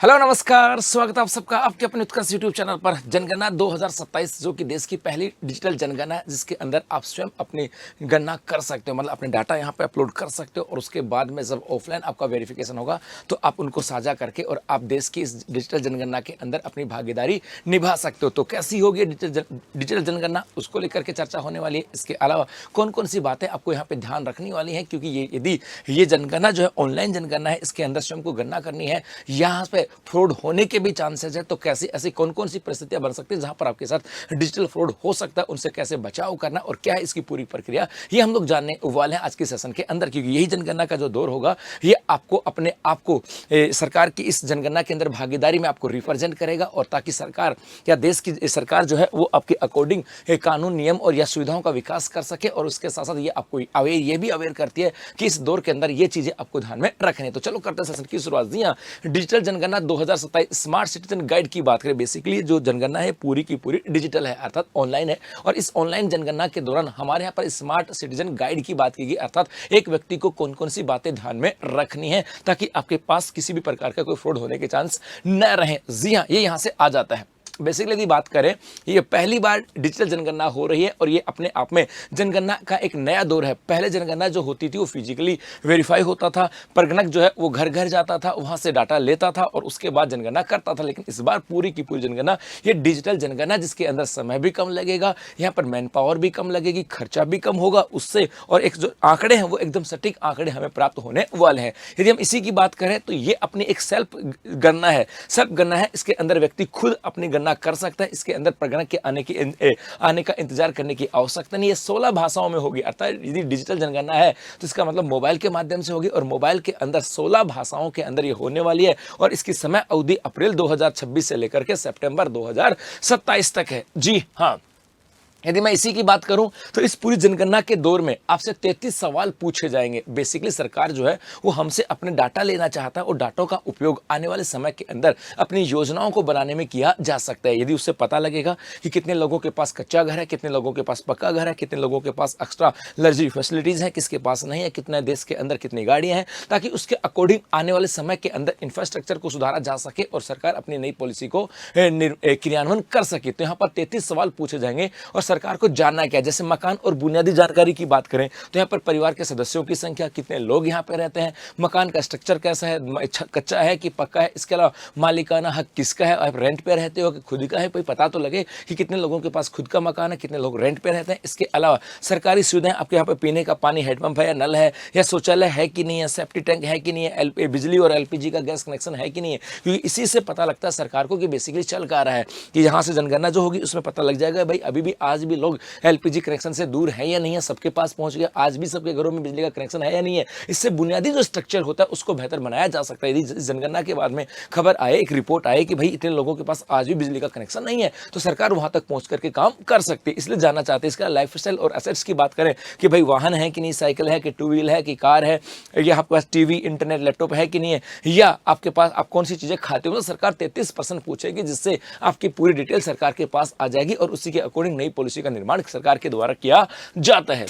Hello नमस्कार, स्वागत है आप सबका आपके अपने उत्कर्ष यूट्यूब चैनल पर। जनगणना 2027 जो कि देश की पहली डिजिटल जनगणना है, जिसके अंदर आप स्वयं अपनी गणना कर सकते हो, मतलब अपने डाटा यहाँ पे अपलोड कर सकते हो और उसके बाद में जब ऑफलाइन आपका वेरिफिकेशन होगा तो आप उनको साझा करके और आप देश की इस डिजिटल जनगणना के अंदर अपनी भागीदारी निभा सकते हो। तो कैसी होगी डिजिटल जनगणना, उसको लेकर के चर्चा होने वाली है। इसके अलावा कौन कौन सी बातें आपको यहाँ पे ध्यान रखनी वाली हैं, क्योंकि यदि ये जनगणना जो है ऑनलाइन जनगणना है, इसके अंदर स्वयं को गणना करनी है, यहाँ पे फ्रॉड होने के भी चांसेस है। तो कैसी ऐसी कौन कौन सी परिस्थितियां बन सकती है जहां पर आपके साथ डिजिटल फ्रॉड हो सकता है, उनसे कैसे बचाव करना और क्या है इसकी पूरी प्रक्रिया, ये हम लोग जानने वाले हैं आज के सेशन के अंदर। क्योंकि यही जनगणना का जो दौर होगा, ये आपको अपने आप को सरकार की इस जनगणना के अंदर भागीदारी में आपको रिप्रेजेंट करेगा, और ताकि सरकार या देश की सरकार जो है वो आपके अकॉर्डिंग कानून नियम और या सुविधाओं का विकास कर सके। और उसके साथ साथ ये आपको ये भी अवेयर करती है कि इस दौर के अंदर ये चीजें आपको ध्यान में रखनी। तो चलो करते हैं सेशन की शुरुआत। जी हाँ, डिजिटल जनगणना 2027 स्मार्ट सिटीजन गाइड की बात करें, बेसिकली जो जनगणना है पूरी की पूरी डिजिटल है, अर्थात ऑनलाइन है। और इस ऑनलाइन जनगणना के दौरान हमारे यहाँ पर स्मार्ट सिटीजन गाइड की बात की गई, अर्थात एक व्यक्ति को कौन कौन सी बातें ध्यान में रखनी है ताकि आपके पास किसी भी प्रकार का कोई फ्रॉड होने के चांस न रहे। जी हाँ, ये यहाँ से आ जाता है। बेसिकली यदि बात करें, ये पहली बार डिजिटल जनगणना हो रही है और ये अपने आप में जनगणना का एक नया दौर है। पहले जनगणना जो होती थी वो फिजिकली वेरीफाई होता था, परगणक जो है वो घर घर जाता था, वहां से डाटा लेता था और उसके बाद जनगणना करता था। लेकिन इस बार पूरी की पूरी जनगणना ये डिजिटल जनगणना, जिसके अंदर समय भी कम लगेगा, यहाँ पर मैन पावर भी कम लगेगी, खर्चा भी कम होगा उससे, और एक जो आंकड़े हैं वो एकदम सटीक आंकड़े हमें प्राप्त होने वाले हैं। यदि हम इसी की बात करें तो ये अपनी एक सेल्फ गणना है, सेल्फ गणना है। इसके अंदर व्यक्ति खुद अपनी गणना कर सकता है। इसके अंदर प्रगणक के आने का इंतजार करने की आवश्यकता नहीं है। 16 भाषाओं में होगी, अर्थात यदि डिजिटल जनगणना है तो इसका मतलब मोबाइल के माध्यम से होगी, और मोबाइल के अंदर 16 भाषाओं के अंदर ये होने वाली है। और इसकी समय अवधि अप्रैल 2026 से लेकर के सितंबर 2027 तक है। जी हाँ, यदि मैं इसी की बात करूं तो इस पूरी जनगणना के दौर में आपसे 33 सवाल पूछे जाएंगे। बेसिकली सरकार जो है वो हमसे अपने डाटा लेना चाहता है, और डाटा का उपयोग आने वाले समय के अंदर अपनी योजनाओं को बनाने में किया जा सकता है। यदि उससे पता लगेगा कि कितने लोगों के पास कच्चा घर है, कितने लोगों के पास पक्का घर है, कितने लोगों के पास एक्स्ट्रा लग्जरी फैसिलिटीज है, किसके पास नहीं है, कितने देश के अंदर कितनी गाड़ियां हैं, ताकि उसके अकॉर्डिंग आने वाले समय के अंदर इंफ्रास्ट्रक्चर को सुधारा जा सके और सरकार अपनी नई पॉलिसी को क्रियान्वयन कर सके। तो यहाँ पर 33 सवाल पूछे जाएंगे और सरकार को जानना क्या, जैसे मकान और बुनियादी जानकारी की बात करें तो यहाँ पर परिवार के सदस्यों की संख्या, कितने लोग यहाँ पे रहते हैं, मकान का स्ट्रक्चर कैसा है, कच्चा है कि पक्का है, इसके अलावा मालिकाना हक किसका है, आप रेंट पे रहते हो कि खुद का है, कोई पता तो लगे कि कितने लोगों के पास खुद का मकान है, कितने लोग रेंट पे रहते हैं। इसके अलावा सरकारी सुविधाएं, आपके यहाँ पे पीने का पानी हैंडपंप है या नल है, या शौचालय है कि नहीं है, सेफ्टी टैंक है कि नहीं है, बिजली और एलपीजी का गैस कनेक्शन है कि नहीं है। क्योंकि इसी से पता लगता है सरकार को कि बेसिकली चल का रहा है, कि यहाँ से जनगणना जो होगी उसमें पता लग जाएगा भाई अभी भी आज भी लोग एलपीजी कनेक्शन से दूर है या नहीं है, सबके पास पहुंच गया, आज भी सबके घरों में बिजली का कनेक्शन है या नहीं है। इससे बुनियादी जो स्ट्रक्चर होता है उसको बेहतर बनाया जा सकता है। यदि जनगणना के बाद में खबर आए, एक रिपोर्ट आए कि भाई इतने लोगों के पास आज भी बिजली का कनेक्शन नहीं है, तो सरकार वहां तक पहुंच करके काम कर सकती है। इसलिए जानना चाहते हैं इसका लाइफस्टाइल और एसेट्स की बात करें कि भाई वाहन है कि नहीं, साइकिल है कि टू व्हील है कि कार है, या आपके पास टीवी इंटरनेट लैपटॉप है कि नहीं है, या आपके पास आप कौन सी चीजें खाते हो। तो सरकार 33% पूछेगी, जिससे आपकी पूरी डिटेल सरकार के पास आ जाएगी और उसी के अकॉर्डिंग नई पॉलिसी का निर्माण सरकार के द्वारा किया जाता है।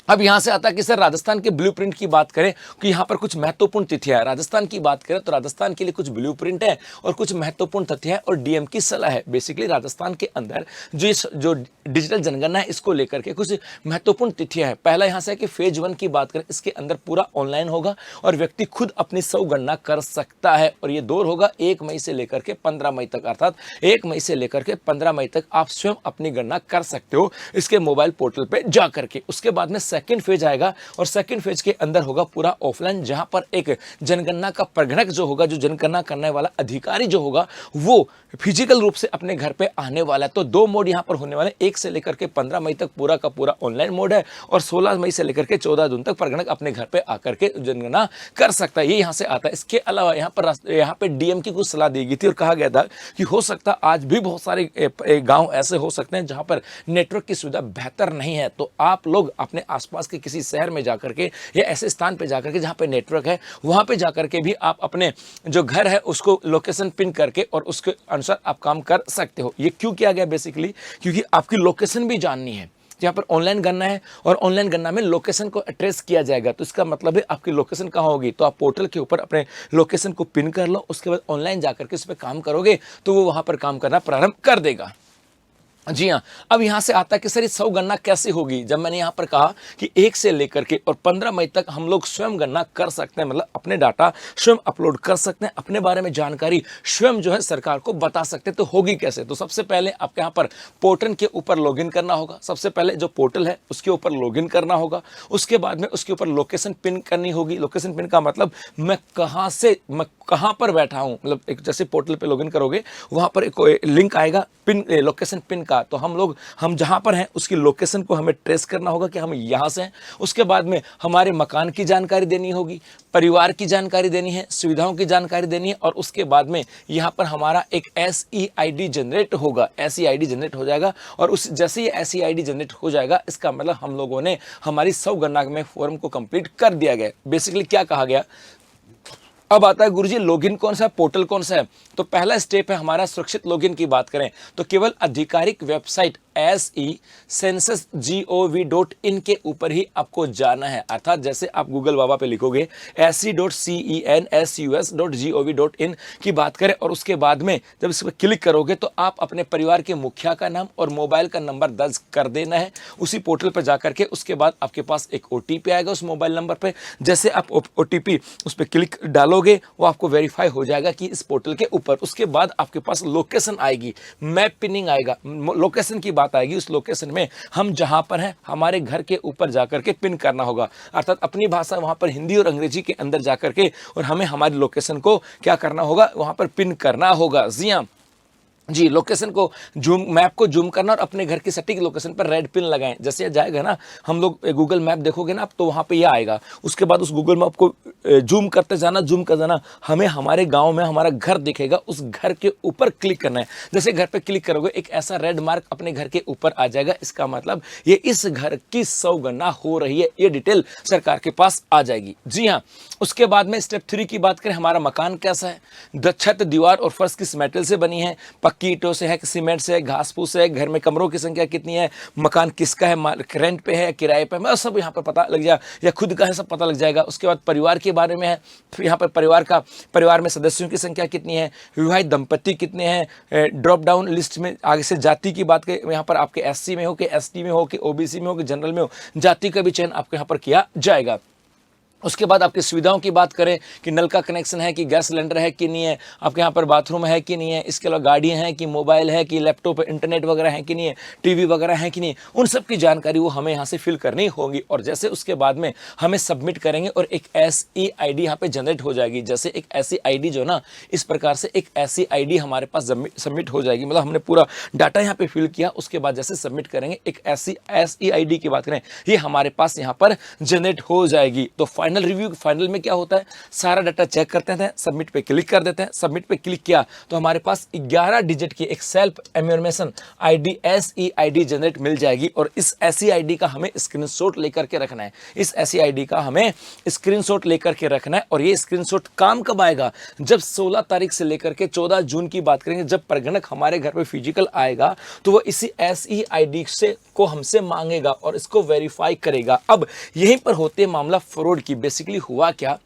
अब यहां से आता है कि सर राजस्थान के ब्लूप्रिंट की बात करें कि यहां पर कुछ महत्वपूर्ण तिथियां हैं। राजस्थान की बात करें तो राजस्थान के लिए कुछ ब्लूप्रिंट है और कुछ महत्वपूर्ण तथ्य है और डीएम की सलाह है। बेसिकली राजस्थान के अंदर जो डिजिटल जनगणना है इसको लेकर के कुछ महत्वपूर्ण तिथियां हैं। पहला यहां से है कि फेज 1 की बात करें, इसके अंदर पूरा ऑनलाइन होगा और व्यक्ति खुद अपनी स्व गणना कर सकता है, और यह दौर होगा 1 मई से लेकर के 15 मई तक, अर्थात 1 मई से लेकर के 15 मई तक आप स्वयं अपनी गणना कर सकते हो इसके मोबाइल पोर्टल पे जा करके। उसके बाद में सेकंड फेज आएगा, और सेकंड फेज के अंदर होगा पूरा ऑफलाइन, जहां पर एक जनगणना का प्रगणक जो होगा, जो जनगणना करने वाला अधिकारी जो होगा, वो फिजिकल रूप से अपने घर पे आने वाला है। तो 2 मोड यहां पर होने वाले, 1 से लेकर के 15 मई तक पूरा का पूरा ऑनलाइन मोड है, और 16 मई से लेकर के 14 जून तक प्रगणक अपने घर पे आकर के जनगणना कर सकता है। ये यहां से आता है। इसके अलावा यहाँ पे डीएम की कुछ सलाह दी गई थी और कहा गया था कि हो सकता आज भी बहुत सारे गांव ऐसे हो सकते हैं जहां पर नेटवर्क की सुविधा बेहतर नहीं है। तो आप लोग अपने आसपास के किसी शहर में जाकर के या ऐसे स्थान पे जाकर के जहां पे नेटवर्क है, वहां पे जाकर के भी आप अपने जो घर है उसको लोकेशन पिन करके और उसके अनुसार आप काम कर सकते हो। ये क्यों किया गया? बेसिकली क्योंकि आपकी लोकेशन भी जाननी है। यहाँ पर ऑनलाइन गणना है और ऑनलाइन गणना में लोकेशन को ट्रेस किया जाएगा। तो इसका मतलब है आपकी लोकेशन कहाँ होगी, तो आप पोर्टल के ऊपर अपने लोकेशन को पिन कर लो, उसके बाद ऑनलाइन जाकर के इस पर काम करोगे तो वो वहाँ पर काम करना प्रारंभ कर देगा। जी हाँ, अब यहाँ से आता है कि सर ये 100 गणना कैसे होगी। जब मैंने यहाँ पर कहा कि 1 से लेकर के और 15 मई तक हम लोग स्वयं गणना कर सकते हैं, मतलब अपने डाटा स्वयं अपलोड कर सकते हैं, अपने बारे में जानकारी स्वयं जो है सरकार को बता सकते हैं। तो होगी कैसे, तो सबसे पहले आपके यहाँ पर पोर्टल के ऊपर लॉगिन करना होगा। सबसे पहले जो पोर्टल है उसके ऊपर लॉगिन करना होगा, उसके बाद में उसके ऊपर लोकेशन पिन करनी होगी। लोकेशन पिन का मतलब मैं कहाँ पर बैठा हूँ, मतलब एक जैसे पोर्टल पे लॉगिन करोगे वहाँ पर एक लिंक आएगा पिन, लोकेशन पिन का। तो हम जहाँ पर हैं उसकी लोकेशन को हमें ट्रेस करना होगा कि हम यहाँ से हैं। उसके बाद में हमारे मकान की जानकारी देनी होगी, परिवार की जानकारी देनी है, सुविधाओं की जानकारी देनी है, और उसके बाद में यहाँ पर हमारा एक SEID जनरेट होगा। SEID जनरेट हो जाएगा और उस जैसे ही SEID जनरेट हो जाएगा इसका मतलब हम लोगों ने हमारी 100 गणना में फॉर्म को कंप्लीट कर दिया गया। बेसिकली क्या कहा गया, अब आता है गुरुजी लॉगिन कौन सा है, पोर्टल कौन सा है। तो पहला स्टेप है हमारा सुरक्षित लॉगिन की बात करें तो केवल आधिकारिक वेबसाइट SE-census.gov.in के ऊपर ही आपको जाना है। अर्थात जैसे आप गूगल बाबा पे लिखोगे se.census.gov.in की बात करें और उसके बाद में जब इस पर क्लिक करोगे तो आप अपने परिवार के मुखिया का नाम और मोबाइल का नंबर दर्ज कर देना है उसी पोर्टल पर जाकर के। उसके बाद आपके पास एक OTP आएगा उस मोबाइल नंबर पे। जैसे आप OTP उस पर क्लिक डालोगे वो आपको वेरीफाई हो जाएगा कि इस पोर्टल के ऊपर। उसके बाद आपके पास लोकेशन आएगी, मैप पिनिंग आएगा, लोकेशन की बात आएगी। उस लोकेशन में हम जहां पर हैं हमारे घर के ऊपर जाकर के पिन करना होगा, अर्थात अपनी भाषा वहां पर हिंदी और अंग्रेजी के अंदर जाकर के और हमें हमारी लोकेशन को क्या करना होगा, वहां पर पिन करना होगा। जी हाँ जी, लोकेशन को जूम, मैप को जूम करना और अपने घर की सटीक लोकेशन पर रेड पिन लगाएं। जैसे जाएगा ना, हम लोग गूगल मैप देखोगे ना आप तो वहाँ पे ये आएगा। उसके बाद उस गूगल मैप को जूम करते जाना, जूम कर जाना, हमें हमारे गांव में हमारा घर दिखेगा, उस घर के ऊपर क्लिक करना है। जैसे घर पे क्लिक करोगे एक ऐसा रेड मार्क अपने घर के ऊपर आ जाएगा। इसका मतलब ये इस घर की 100 गणना हो रही है, ये डिटेल सरकार के पास आ जाएगी। जी हाँ, उसके बाद में स्टेप 3 की बात करें, हमारा मकान कैसा है, छत, दीवार और फर्श किस मेटल से बनी है, पक्की ईंटों से है, सीमेंट से है, घास फूस है, घर में कमरों की संख्या कितनी है, मकान किसका है, रेंट पे है, किराए पे है, सब यहाँ पर पता लग जाएगा, या खुद का है, सब पता लग जाएगा। उसके बाद परिवार के बारे में है, फिर यहाँ पर परिवार में सदस्यों की संख्या कितनी है, विवाहित दंपति कितने हैं, ड्रॉप डाउन लिस्ट में आगे से जाति की बात करें, यहाँ पर आपके SC में हो कि ST में हो कि OBC में हो कि जनरल में हो, जाति का भी चयन आपको यहाँ पर किया जाएगा। उसके बाद आपकी सुविधाओं की बात करें कि नल का कनेक्शन है कि गैस सिलेंडर है कि नहीं है, आपके यहाँ पर बाथरूम है कि नहीं है, इसके अलावा गाड़ियाँ हैं कि मोबाइल है कि लैपटॉप, इंटरनेट वगैरह है कि नहीं है, टीवी वगैरह है कि नहीं, उन सब की जानकारी वो हमें यहाँ से फिल करनी होगी। और जैसे उसके बाद में हमें सबमिट करेंगे और एक SEID यहाँ पे जनरेट हो जाएगी। जैसे एक SEID जो ना, इस प्रकार से एक SEID हमारे पास सबमिट हो जाएगी, मतलब हमने पूरा डाटा यहाँ पे फिल किया। उसके बाद जैसे सबमिट करेंगे एक SEID की बात करें, ये हमारे पास यहाँ पर जनरेट हो जाएगी। तो फाइनल रिव्यू, फाइनल में क्या होता है, सारा डाटा चेक करते हैं, सबमिट पे क्लिक कर देते हैं। सबमिट पे क्लिक किया तो हमारे पास 11 डिजिट की एक self enumeration ID SEID generate मिल जाएगी। और इस SEID का हमें स्क्रीनशॉट लेकर के रखना है, इस SEID का हमें स्क्रीनशॉट लेकर के रखना है। और ये स्क्रीनशॉट काम कब आएगा, जब 16 तारीख से लेकर के 14 जून की बात करेंगे, जब प्रगणक हमारे घर पे फिजिकल आएगा तो वो इसी SEID से को हमसे मांगेगा और इसको वेरीफाई करेगा। अब यहीं पर होते मामला फ्रॉड की। बेसिकली हुआ क्या,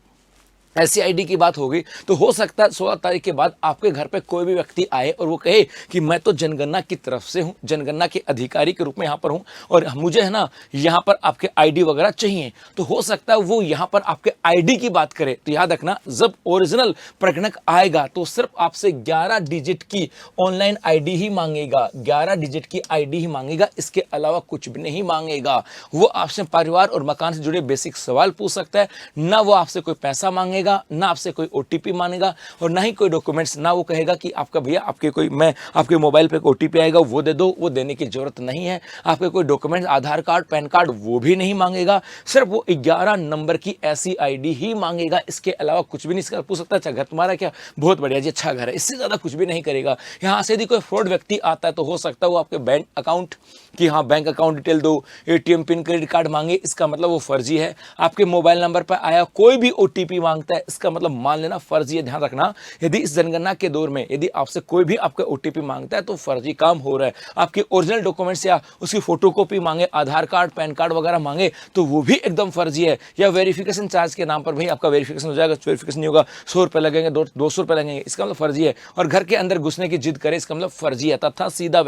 SEID की बात होगी तो हो सकता है 16 तारीख के बाद आपके घर पे कोई भी व्यक्ति आए और वो कहे कि मैं तो जनगणना की तरफ से हूँ, जनगणना के अधिकारी के रूप में यहाँ पर हूँ और मुझे है ना यहाँ पर आपके ID वगैरह चाहिए। तो हो सकता है वो यहाँ पर आपके ID की बात करे। तो याद रखना, जब ओरिजिनल प्रगणक आएगा तो सिर्फ आपसे 11 डिजिट की ऑनलाइन ID ही मांगेगा, 11 डिजिट की ID ही मांगेगा, इसके अलावा कुछ भी नहीं मांगेगा। वो आपसे परिवार और मकान से जुड़े बेसिक सवाल पूछ सकता है, ना वो आपसे कोई पैसा मांगेगा, ना आपसे कोई OTP मांगेगा और ना ही कोई डॉक्यूमेंट्स। ना वो कहेगा कि आपका भैया मैं आपके मोबाइल पे OTP आएगा वो दे दो, वो देने की जरूरत नहीं है। आपके कोई डॉक्यूमेंट्स, आधार कार्ड, पैन कार्ड, वो भी नहीं मांगेगा। सिर्फ वो 11 नंबर की SEID ही मांगेगा, इसके अलावा कुछ भी नहीं। इसका पूछ सकता है अच्छा घर तुम्हारा क्या, बहुत बढ़िया जी, अच्छा घर है, इससे ज्यादा कुछ भी नहीं करेगा। यहाँ से यदि कोई फ्रॉड व्यक्ति आता है तो हो सकता है वो आपके बैंक अकाउंट कि हाँ बैंक अकाउंट डिटेल दो, ATM पिन, क्रेडिट कार्ड मांगे, इसका मतलब वो फर्जी है। आपके मोबाइल नंबर पर आया कोई भी OTP मांगता मांगता है, इसका मतलब मान लेना फर्जी है। ध्यान रखना, यदि इस जनगणना के दौर में यदि आपसे कोई भी आपका ओटीपी मांगता है तो फर्जी काम हो रहा है। आपके ओरिजिनल डॉक्यूमेंट्स या उसकी फोटोकॉपी मांगे, आधार कार्ड, पैन कार्ड वगैरह मांगे तो वो भी एकदम फर्जी है। या वेरिफिकेशन चार्ज के नाम पर भाई आपका वेरिफिकेशन हो जाएगा, वेरिफिकेशन नहीं होगा 100 रुपये लगेंगे, 200 रुपये लगेंगे, इसका मतलब फर्जी है। और घर के अंदर घुसने की जिद करे, इसका मतलब फर्जी है। तथा सीधा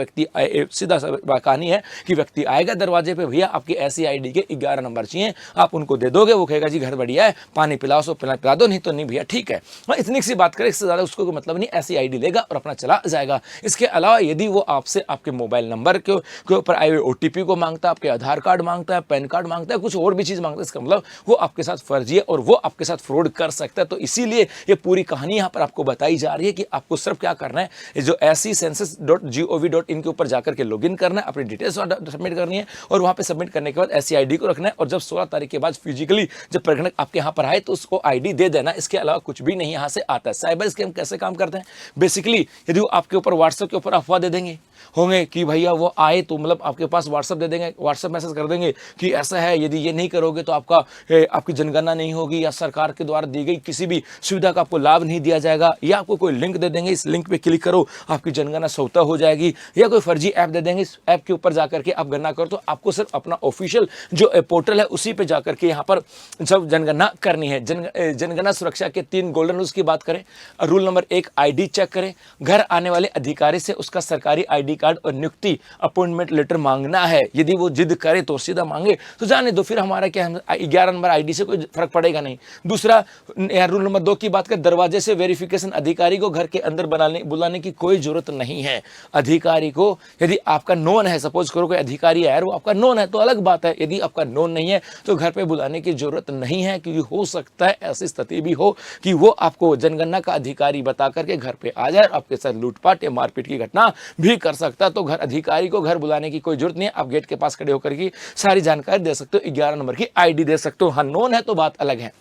कहानी है कि व्यक्ति आएगा दरवाजे पे, भैया आपकी ऐसी आईडी के 11 नंबर चाहिए, आप उनको दे दोगे, वो कहेगा जी घर बढ़िया है, पानी पिलाओ, सो पिला दो, नहीं तो नहीं भैया, ठीक है। इतनी सी बात करें, इससे ज्यादा उसको कोई मतलब नहीं, ऐसी आईडी लेगा और अपना चला जाएगा। इसके अलावा यदि वो आपसे आपके मोबाइल नंबर के ऊपर आए हुए ओटीपी को मांगता है, आपके आधार कार्ड मांगता है, पैन कार्ड मांगता है, कुछ और भी चीज मांगता है, इसका मतलब वो आपके साथ फर्जी है और वो आपके साथ फ्रॉड कर सकता है। तो इसीलिए ये पूरी कहानी यहाँ पर आपको बताई जा रही है कि आपको सिर्फ क्या करना है, जो SC-census.gov.in के ऊपर जाकर के लॉगिन करना है, अपनी डिटेल्स सबमिट करनी है और वहां पे सबमिट करने के बाद ऐसी आईडी को रखना है। और जब 16 तारीख के बाद फिजिकली जब प्रगणक आपके यहाँ पर आए तो उसको आईडी दे देना। इसके अलावा कुछ भी नहीं यहाँ से आता है। साइबर स्कैम कैसे काम करते हैं, बेसिकली यदि वो आपके ऊपर व्हाट्सएप के ऊपर अफवाह दे देंगे होंगे कि भैया वो आए तो मतलब आपके पास व्हाट्सएप दे देंगे, व्हाट्सएप मैसेज कर देंगे कि ऐसा है, यदि ये नहीं करोगे तो आपकी जनगणना नहीं होगी या सरकार के द्वारा दी गई किसी भी सुविधा का आपको लाभ नहीं दिया जाएगा, या आपको कोई लिंक दे देंगे, इस लिंक पे क्लिक करो आपकी जनगणना स्वतः हो जाएगी, या कोई फर्जी ऐप दे देंगे, इस ऐप के ऊपर जाकर के आप गणना करो। तो आपको सिर्फ अपना ऑफिशियल जो पोर्टल है उसी पे जाकर के यहाँ पर सब जनगणना करनी है। जनगणना सुरक्षा के 3 गोल्डन रूल्स की बात करें, रूल नंबर 1, आईडी चेक करें। घर आने वाले अधिकारी से उसका सरकारी आईडी कार्ड और नियुक्ति अपॉइंटमेंट लेटर मांगना है। यदि वो जिद करे तो सीधा मांगे तो जाने दो, फिर हमारा क्या, 11 नंबर आईडी से कोई फर्क पड़ेगा नहीं। दूसरा, रूल नंबर 2 की बात करें, दरवाजे से वेरिफिकेशन अधिकारी को घर के अंदर बुलाने की कोई जरूरत नहीं है। अधिकारी को यदि आपका नोन है, सपोज करो कोई अधिकारी है वो आपका नोन है तो अलग बात है, यदि आपका नोन नहीं है तो घर पे बुलाने की जरूरत नहीं है, क्योंकि हो सकता है ऐसी स्थिति भी हो कि वो आपको जनगणना का अधिकारी बता करके घर पे आ जाए और आपके साथ लूटपाट या मारपीट की घटना भी कर सकता है। तो घर अधिकारी को घर बुलाने की कोई जरूरत नहीं है, आप गेट के पास खड़े होकर की सारी जानकारी दे सकते हो, 11 नंबर की आईडी दे सकते हो। हाँ, नोन है तो बात अलग है,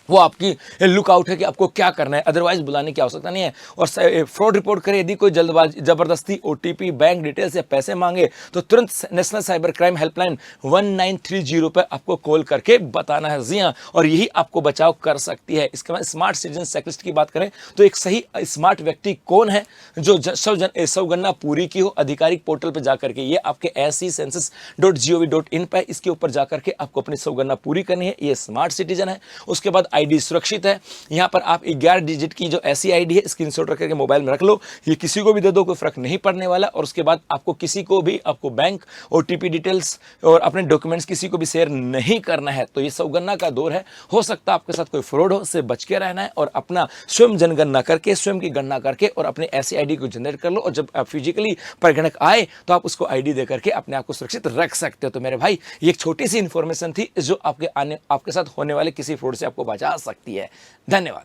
वो आपकी लुकआउट है कि आपको क्या करना है, अदरवाइज बुलाने की आवश्यकता नहीं है। और फ्रॉड रिपोर्ट करें, यदि कोई जल्दबाजी, जबरदस्ती ओटीपी, बैंक डिटेल्स या पैसे मांगे तो तुरंत नेशनल साइबर क्राइम हेल्पलाइन 1930 पर आपको कॉल करके बताना है। जी हाँ, और यही आपको बचाव कर सकती है। इसके बाद स्मार्ट सिटीजन चेकलिस्ट की बात करें तो एक सही स्मार्ट व्यक्ति कौन है, जो सौगणना पूरी की हो, आधिकारिक पोर्टल पर जाकर के, ये आपके SC-census.gov.in पर, इसके ऊपर जाकर के आपको अपनी सौगणना पूरी करनी है, ये स्मार्ट सिटीजन है। उसके बाद आईडी सुरक्षित है, यहां पर आप 11 डिजिट की जो ऐसी आईडी है स्क्रीनशॉट रख करके मोबाइल में रख लो, ये किसी को भी दे दो, कोई फर्क नहीं पड़ने वाला। और उसके बाद आपको किसी को भी, आपको बैंक, ओटीपी डिटेल्स और अपने डॉक्यूमेंट्स किसी को भी शेयर नहीं करना है। तो ये सौगणना का दौर है, हो सकता है आपके साथ कोई फ्रॉड हो, उससे बच के रहना है और अपना स्वयं जनगणना करके, स्वयं की गणना करके और अपने ऐसी आईडी को जनरेट कर लो। और जब आप फिजिकली प्रगणक आए तो आप उसको आईडी दे करके अपने आप को सुरक्षित रख सकते हो। तो मेरे भाई, ये एक छोटी सी इंफॉर्मेशन थी जो आपके साथ होने वाले किसी फ्रॉड से आपको बचा सकती है। धन्यवाद।